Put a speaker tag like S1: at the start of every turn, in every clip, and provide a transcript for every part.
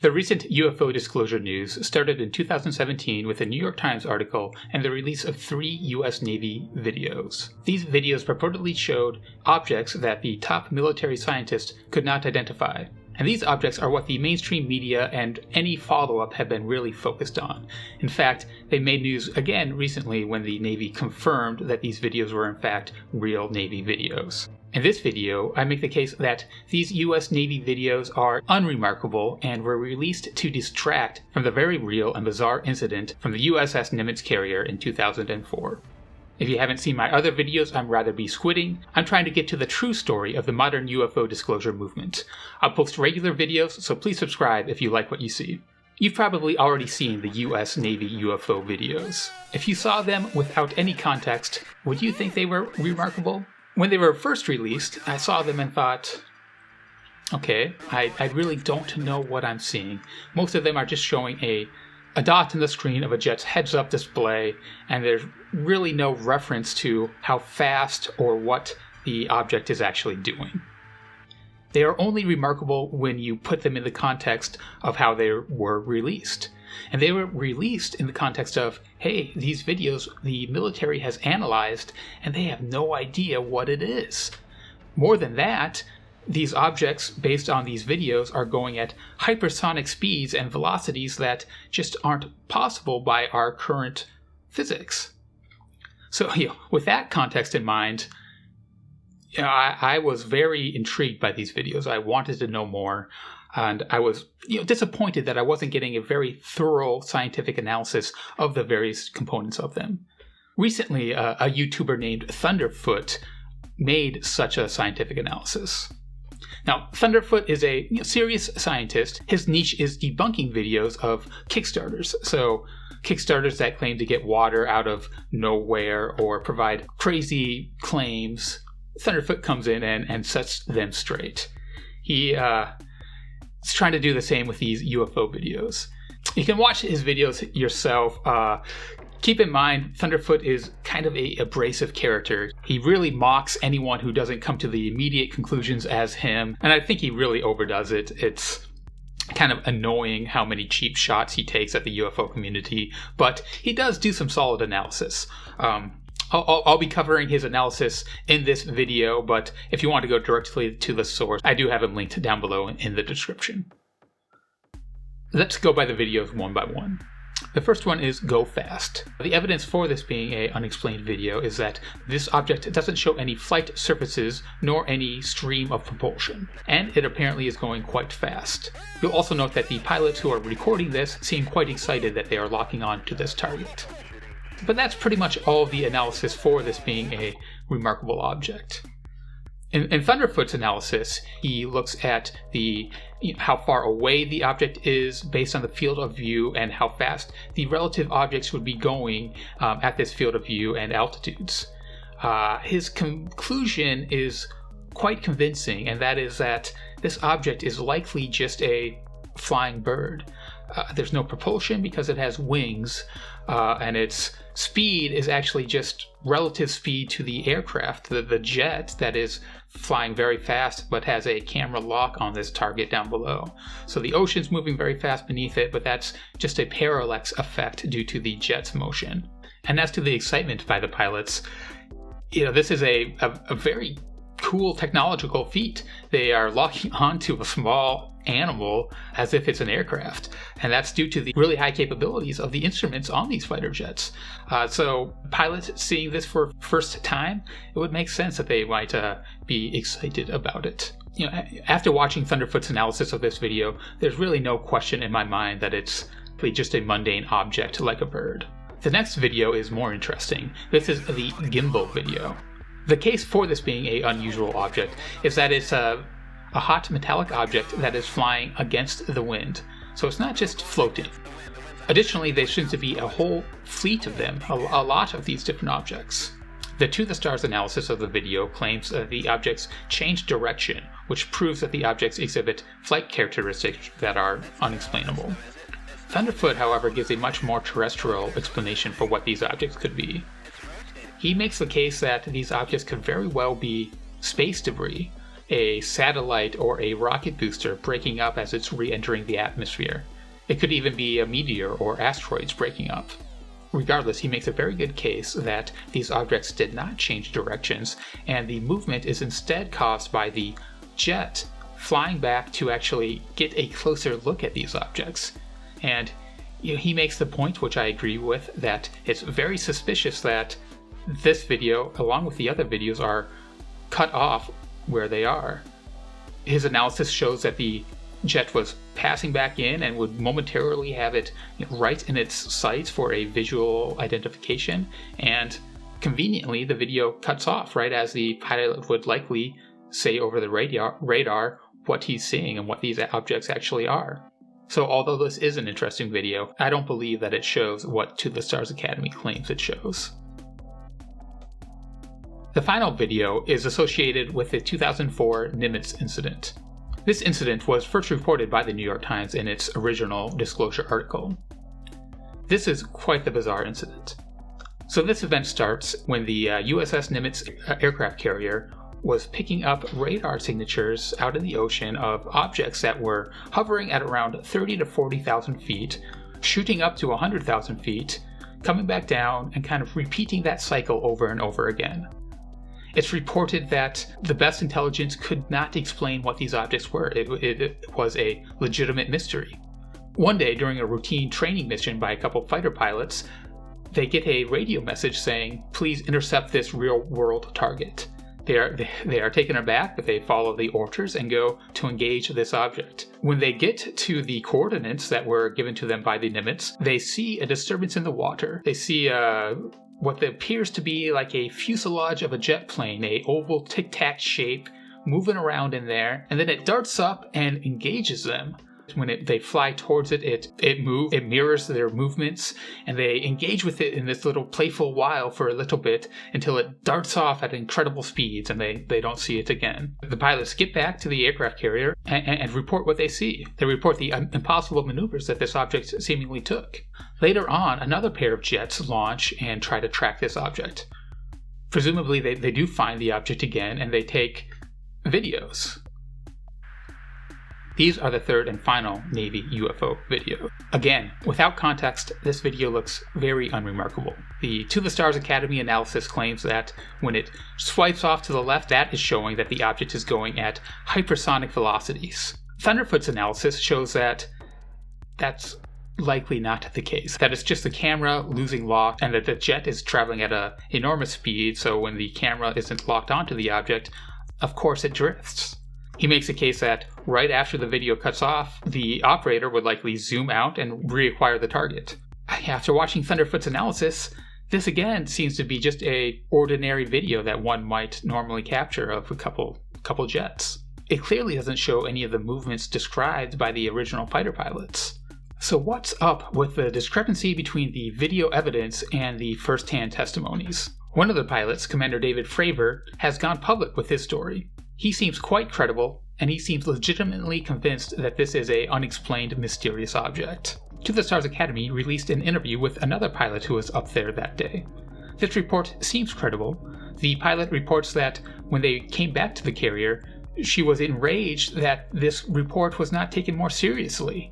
S1: The recent UFO disclosure news started in 2017 with a New York Times article and the release of 3 US Navy videos. These videos purportedly showed objects that the top military scientists could not identify. And these objects are what the mainstream media and any follow-up have been really focused on. In fact, they made news again recently when the Navy confirmed that these videos were in fact real Navy videos. In this video, I make the case that these US Navy videos are unremarkable and were released to distract from the very real and bizarre incident from the USS Nimitz carrier in 2004. If you haven't seen my other videos, I'm rather be squidding. I'm trying to get to the true story of the modern UFO disclosure movement. I'll post regular videos, so please subscribe if you like what you see. You've probably already seen the US Navy UFO videos. If you saw them without any context, would you think they were remarkable? When they were first released, I saw them and thought, okay, I really don't know what I'm seeing. Most of them are just showing a dot in the screen of a jet's heads-up display, and there's really no reference to how fast or what the object is actually doing. They are only remarkable when you put them in the context of how they were released. And they were released in the context of, hey, these videos the military has analyzed and they have no idea what it is. More than that, these objects based on these videos are going at hypersonic speeds and velocities that just aren't possible by our current physics. So, with that context in mind, I was very intrigued by these videos. I wanted to know more. And I was disappointed that I wasn't getting a very thorough scientific analysis of the various components of them. Recently, a YouTuber named Thunderfoot made such a scientific analysis. Now, Thunderfoot is a serious scientist. His niche is debunking videos of Kickstarters. So, Kickstarters that claim to get water out of nowhere or provide crazy claims. Thunderfoot comes in and sets them straight. He is trying to do the same with these UFO videos. You can watch his videos yourself. Keep in mind, Thunderfoot is kind of an abrasive character. He really mocks anyone who doesn't come to the immediate conclusions as him, and I think he really overdoes it. It's kind of annoying how many cheap shots he takes at the UFO community, but he does do some solid analysis. I'll be covering his analysis in this video, but if you want to go directly to the source, I do have him linked down below in the description. Let's go by the videos one by one. The first one is Go Fast. The evidence for this being an unexplained video is that this object doesn't show any flight surfaces nor any stream of propulsion, and it apparently is going quite fast. You'll also note that the pilots who are recording this seem quite excited that they are locking on to this target. But that's pretty much all the analysis for this being a remarkable object. In Thunderfoot's analysis, he looks at how far away the object is based on the field of view and how fast the relative objects would be going at this field of view and altitudes. His conclusion is quite convincing, and that is that this object is likely just a flying bird. There's no propulsion because it has wings, and its speed is actually just relative speed to the aircraft, the jet that is flying very fast but has a camera lock on this target down below. So the ocean's moving very fast beneath it, but that's just a parallax effect due to the jet's motion. And as to the excitement by the pilots, this is a very cool technological feat. They are locking onto a small animal as if it's an aircraft, and that's due to the really high capabilities of the instruments on these fighter jets. So pilots seeing this for first time, it would make sense that they might be excited about it. After watching Thunderfoot's analysis of this video, there's really no question in my mind that it's just a mundane object like a bird. The next video is more interesting. This is the Gimbal video. The case for this being an unusual object is that it's a hot metallic object that is flying against the wind, so it's not just floating. Additionally, there seems to be a whole fleet of them, a lot of these different objects. The To the Stars analysis of the video claims that the objects change direction, which proves that the objects exhibit flight characteristics that are unexplainable. Thunderfoot, however, gives a much more terrestrial explanation for what these objects could be. He makes the case that these objects could very well be space debris, a satellite or a rocket booster breaking up as it's re-entering the atmosphere. It could even be a meteor or asteroids breaking up. Regardless, he makes a very good case that these objects did not change directions, and the movement is instead caused by the jet flying back to actually get a closer look at these objects. And he makes the point, which I agree with, that it's very suspicious that this video, along with the other videos, are cut off where they are. His analysis shows that the jet was passing back in and would momentarily have it right in its sights for a visual identification, and conveniently the video cuts off right as the pilot would likely say over the radar what he's seeing and what these objects actually are. So although this is an interesting video, I don't believe that it shows what To the Stars Academy claims it shows. The final video is associated with the 2004 Nimitz incident. This incident was first reported by the New York Times in its original disclosure article. This is quite the bizarre incident. So this event starts when the USS Nimitz aircraft carrier was picking up radar signatures out in the ocean of objects that were hovering at around 30 to 40,000 feet, shooting up to 100,000 feet, coming back down, and kind of repeating that cycle over and over again. It's reported that the best intelligence could not explain what these objects were. It was a legitimate mystery. One day, during a routine training mission by a couple fighter pilots, they get a radio message saying, "Please intercept this real-world target." They are taken aback, but they follow the orders and go to engage this object. When they get to the coordinates that were given to them by the Nimitz, they see a disturbance in the water. They see what appears to be like a fuselage of a jet plane, a oval tic-tac shape moving around in there, and then it darts up and engages them. When they fly towards it, it mirrors their movements, and they engage with it in this little playful while for a little bit until it darts off at incredible speeds and they don't see it again. The pilots get back to the aircraft carrier and report what they see. They report the impossible maneuvers that this object seemingly took. Later on, another pair of jets launch and try to track this object. Presumably they do find the object again, and they take videos. These are the third and final Navy UFO video. Again, without context, this video looks very unremarkable. The To the Stars Academy analysis claims that when it swipes off to the left, that is showing that the object is going at hypersonic velocities. Thunderfoot's analysis shows that that's likely not the case, that it's just the camera losing lock and that the jet is traveling at an enormous speed, so when the camera isn't locked onto the object, of course it drifts. He makes a case that right after the video cuts off, the operator would likely zoom out and reacquire the target. After watching Thunderfoot's analysis, this again seems to be just a ordinary video that one might normally capture of a couple jets. It clearly doesn't show any of the movements described by the original fighter pilots. So what's up with the discrepancy between the video evidence and the first-hand testimonies? One of the pilots, Commander David Fravor, has gone public with his story. He seems quite credible, and he seems legitimately convinced that this is an unexplained mysterious object. To the Stars Academy released an interview with another pilot who was up there that day. This report seems credible. The pilot reports that when they came back to the carrier, she was enraged that this report was not taken more seriously.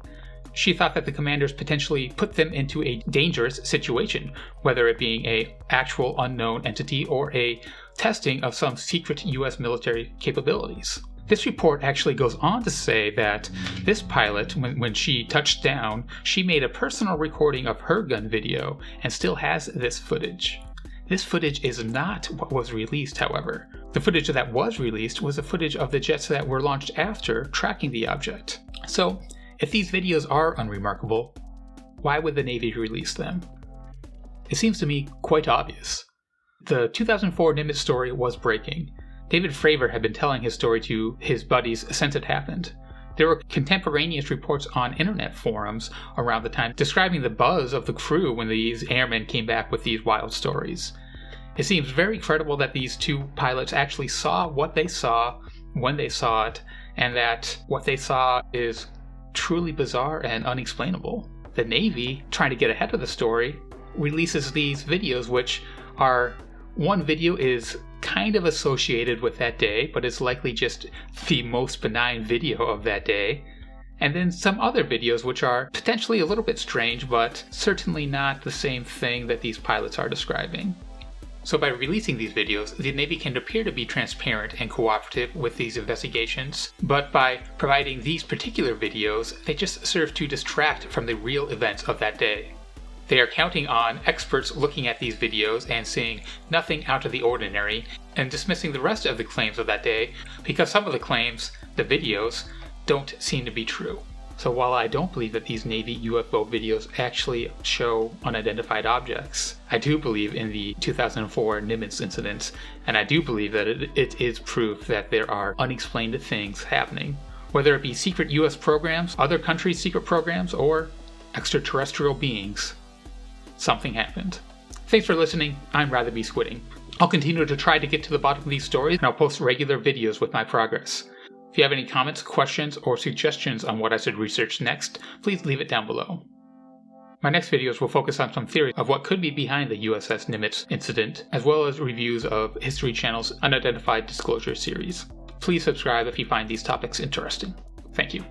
S1: She thought that the commanders potentially put them into a dangerous situation, whether it being an actual unknown entity or a testing of some secret US military capabilities. This report actually goes on to say that this pilot, when she touched down, she made a personal recording of her gun video and still has this footage. This footage is not what was released, however. The footage that was released was the footage of the jets that were launched after tracking the object. So, if these videos are unremarkable, why would the Navy release them? It seems to me quite obvious. The 2004 Nimitz story was breaking. David Fravor had been telling his story to his buddies since it happened. There were contemporaneous reports on internet forums around the time describing the buzz of the crew when these airmen came back with these wild stories. It seems very credible that these two pilots actually saw what they saw when they saw it, and that what they saw is truly bizarre and unexplainable. The Navy, trying to get ahead of the story, releases these videos, which are, one video is kind of associated with that day, but it's likely just the most benign video of that day. And then some other videos which are potentially a little bit strange, but certainly not the same thing that these pilots are describing. So by releasing these videos, the Navy can appear to be transparent and cooperative with these investigations, but by providing these particular videos, they just serve to distract from the real events of that day. They are counting on experts looking at these videos and seeing nothing out of the ordinary, and dismissing the rest of the claims of that day because some of the claims, the videos, don't seem to be true. So while I don't believe that these Navy UFO videos actually show unidentified objects, I do believe in the 2004 Nimitz incident, and I do believe that it is proof that there are unexplained things happening. Whether it be secret US programs, other countries' secret programs, or extraterrestrial beings, something happened. Thanks for listening. I'm Rather Be Squidding. I'll continue to try to get to the bottom of these stories, and I'll post regular videos with my progress. If you have any comments, questions, or suggestions on what I should research next, please leave it down below. My next videos will focus on some theories of what could be behind the USS Nimitz incident, as well as reviews of History Channel's Unidentified Disclosure series. Please subscribe if you find these topics interesting. Thank you.